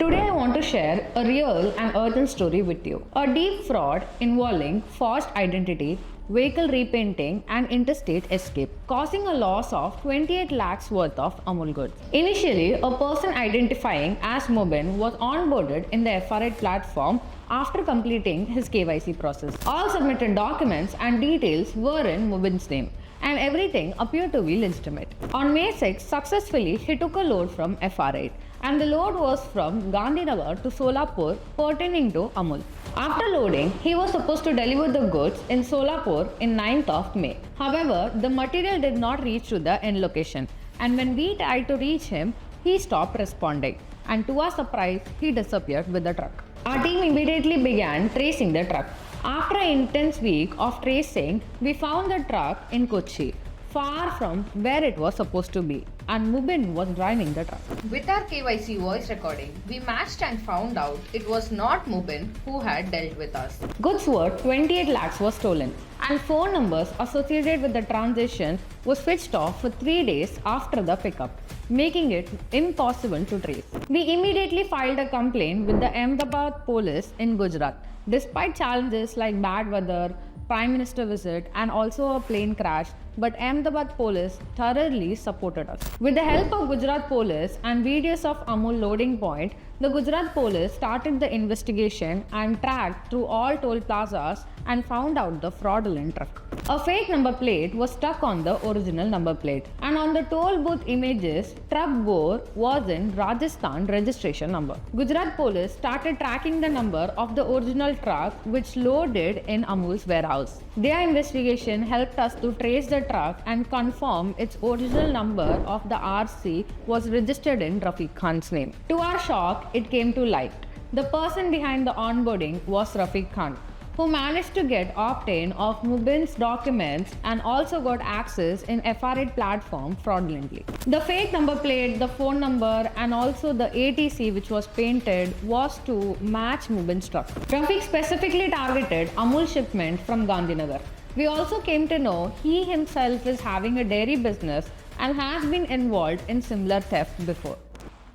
Today I want to share a real and urgent story with you. A deep fraud involving forged identity, vehicle repainting and interstate escape, causing a loss of 28 lakhs worth of Amul goods. Initially, a person identifying as Mubin was onboarded in the FR8 platform after completing his KYC process. All submitted documents and details were in Mubin's name, and everything appeared to be legitimate. On May 6, successfully he took a load from FR8, and the load was from Gandhinagar to Solapur pertaining to Amul. After loading, he was supposed to deliver the goods in Solapur in 9th of May. However, the material did not reach to the end location, and when we tried to reach him, he stopped responding, and to our surprise, he disappeared with the truck. Our team immediately began tracing the truck. After an intense week of tracing, we found the truck in Kochi, far from where it was supposed to be, and Mubin was driving the truck. With our KYC voice recording, we matched and found out it was not Mubin who had dealt with us. Goods worth 28 lakhs was stolen, and phone numbers associated with the transaction was switched off for 3 days after the pickup, making it impossible to trace. We immediately filed a complaint with the Ahmedabad police in Gujarat. Despite challenges like bad weather, Prime Minister visit and also a plane crash, but Ahmedabad police thoroughly supported us. With the help of Gujarat police and videos of Amul loading point, the Gujarat police started the investigation and tracked through all toll plazas and found out the fraudulent truck. A fake number plate was stuck on the original number plate, and on the toll booth images, truck bore was in Rajasthan registration number. Gujarat police started tracking the number of the original truck which loaded in Amul's warehouse. Their investigation helped us to trace the truck and confirm its original number of the RC was registered in Rafiq Khan's name. To our shock, it came to light. The person behind the onboarding was Rafiq Khan, who managed to get opt-in of Mubin's documents and also got access in FR8 platform fraudulently. The fake number plate, the phone number and also the ATC which was painted was to match Mubin's truck. Rafiq specifically targeted Amul shipment from Gandhinagar. We also came to know he himself is having a dairy business and has been involved in similar theft before.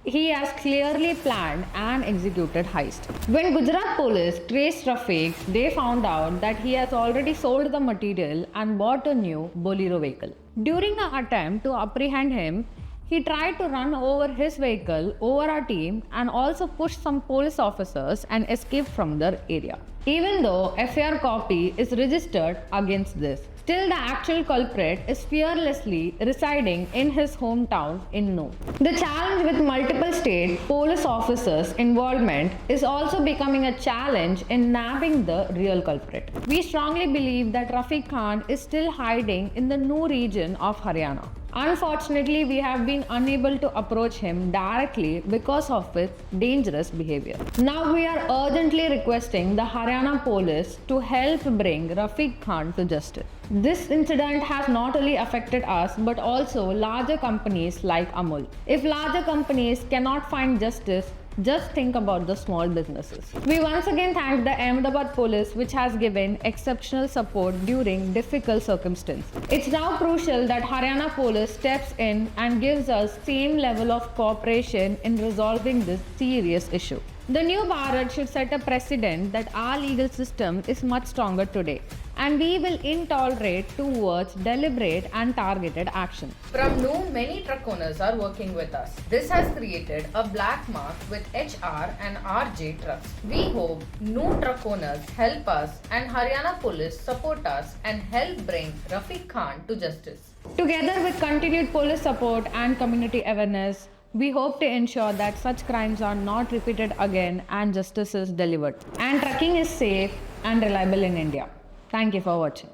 He has clearly planned and executed heist. When Gujarat police traced Rafiq, they found out that he has already sold the material and bought a new Bolero vehicle. During an attempt to apprehend him, he tried to run over his vehicle over our team and also pushed some police officers and escaped from the area. Even though FIR copy is registered against this, still the actual culprit is fearlessly residing in his hometown in No. The challenge with multiple state police officers' involvement is also becoming a challenge in nabbing the real culprit. We strongly believe that Rafiq Khan is still hiding in the No region of Haryana. Unfortunately, we have been unable to approach him directly because of his dangerous behavior. Now we are urgently requesting the Haryana police to help bring Rafiq Khan to justice. This incident has not only affected us but also larger companies like Amul. If larger companies cannot find justice, just think about the small businesses. We once again thank the Ahmedabad police which has given exceptional support during difficult circumstances. It's now crucial that Haryana police steps in and gives us same level of cooperation in resolving this serious issue. The new Bharat should set a precedent that our legal system is much stronger today, and we will intolerate towards deliberate and targeted action. From No, many truck owners are working with us. This has created a black mark with HR and RJ trucks. We hope No truck owners help us and Haryana police support us and help bring Rafiq Khan to justice. Together with continued police support and community awareness, we hope to ensure that such crimes are not repeated again and justice is delivered. And trucking is safe and reliable in India. Thank you for watching.